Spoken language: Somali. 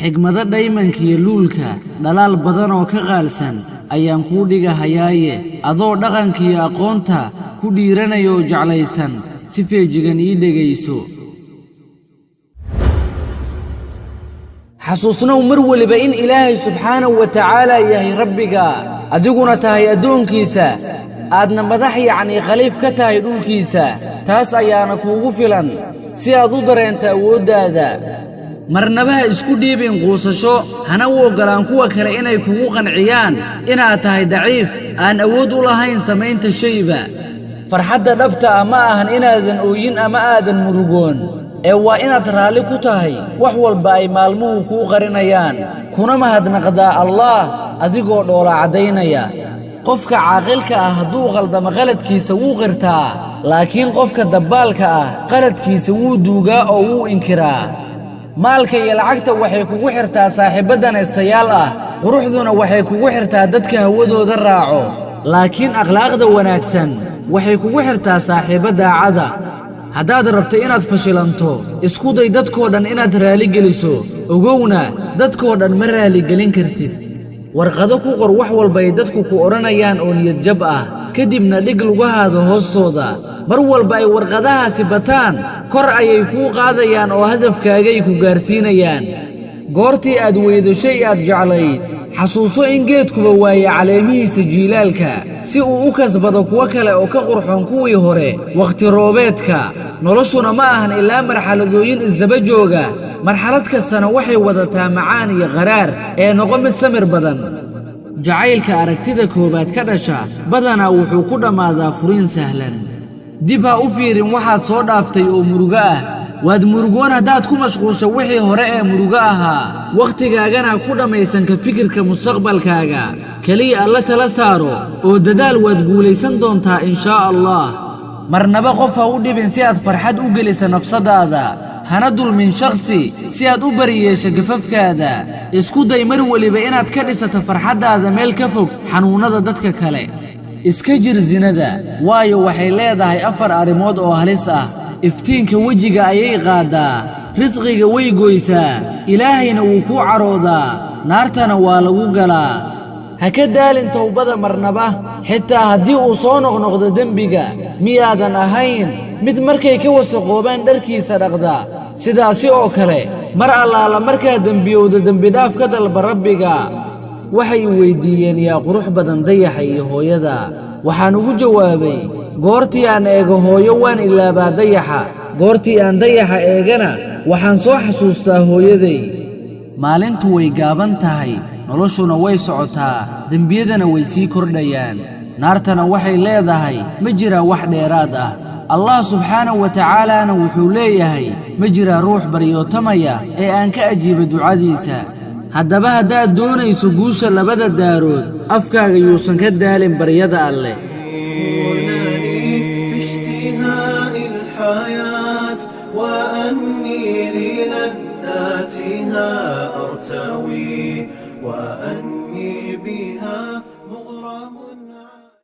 xigmada dhaymanka iyo luulka dhalaal badan oo ka qaalsan ayaan kuu dhigahayaaye adoo dhaqanka iyo aqoonta ku dhiiranaya oo jeclaysan si feejigan ii dhegayso xasuusnow mar waliba in ilaahay subxaanahu wa tacaala yahay rabbiga adiguna tahay addoonkiisa aadna madax khaliif ka tahay dhulkiisa taas ayaana kuugu filan si aad u dareento awooddaada marnaba ha isku dhiibin quusasho hana u oggolaan kuwa kale inay kugu qanciyaan inaad tahay daciif aan awood u lahayn samaynta shayba farxadda dhabta ah ma ahan inaadan ooyin ama aadan murugoon ee waa inaad raalli ku tahay wax walba ay maalmuhu kuu qarinayaan kuna mahadnaqdaa allaah adigoo dhoola caddaynaya qofka caaqilka ah hadduu qaldamo qaladkiisa wuu qirtaa laakiin qofka dabbaalka ah qaladkiisa wuu duugaa oo wuu inkiraa maalka iyo lacagta waxay kugu xirtaa saaxiibbadan heestayaal ah quruxduna waxay kugu xirtaa dadka hawadooda raaco laakiin akhlaaqda wanaagsan waxay kugu xirtaa saaxiibba daacada haddaad rabto inaad fashilanto isku day dadkoo dhan inaad raaligeliso ogowna dadkoo dhan ma raaligelin kartid warqado ku qor wax walba ay dadku ku odhanayaan oo niyadjab ah kadibna dhig lugahaada hoostooda mar walba ay warqadahaasi bataan kor ayay kuu qaadayaan oo hadafkaagay ku gaarsiinayaan goortii aad weydo shay aad jeclayd xasuuso in geedkuba waaye caleemihiisa jiilaalka si uu u kasbado kuwo kale oo ka qurxoon kuwii hore wakhti roobeedka noloshuna ma ahan ilaa marxaladooyin isdaba jooga marxalad kastana waxay wadataa macaan iyo qaraar ee noqo mid samir badan jacaylka aragtida koowaad ka dhasha badanaa wuxuu ku dhammaadaa furiin sahlan dib ha u fiirin waxaad soo dhaaftay oo murugo ah waad murugoon haddaad ku mashquusho wixii hore ee murugo ahaa wakhtigaagana ku dhammaysan ka fikirka mustaqbalkaaga keliya alla tala saaro oo dadaal waad guulaysan doontaa inshaa allah marnaba qof ha u dhibin si aad farxad u gelisa nafsadaada hana dulmin shakhsi si aad u bariyeesho gafafkaada isku day mar weliba inaad ka dhisato farxaddaada meel ka fog xanuunnada dadka kale iska jir sinada waayo waxay leedahay 4 arrimood oo halis ah iftiinka wejiga ayay qaadaa risqiga way goysaa ilaahayna wuu kuu caroodaa naartana waa lagu galaa ha ka daalin towbada marnaba xitaa haddii uu soo noqnoqdo dembiga miyaadan ahayn mid markay ka wasaqoobaan dharkiisa dhaqda sidaasi oo kale mar allaala markaa dembiyowda dembidhaaf ka dalba rabbiga waxay weydiiyeen yaa qurux badan dayaxa iyo hooyada waxaan ugu jawaabay goortii aan eego hooyo waan ilaabaa dayaxa goortii aan dayaxa eegana waxaan soo xasuustaa hooyaday maalintu way gaaban tahay noloshuna way socotaa dembiyadana way sii kordhayaan naartana waxay leedahay ma jiraa wax dheeraad ah allah subxaanahu wa tacaalaana wuxuu leeyahay ma jiraa ruux baryootamaya ee aan ka ajiiba ducadiisa haddaba haddaad doonayso guusha labada daarood afkaaga yuusan ka daalin baryada alleh وأني للذاتها أرتوي وأني بها مغرم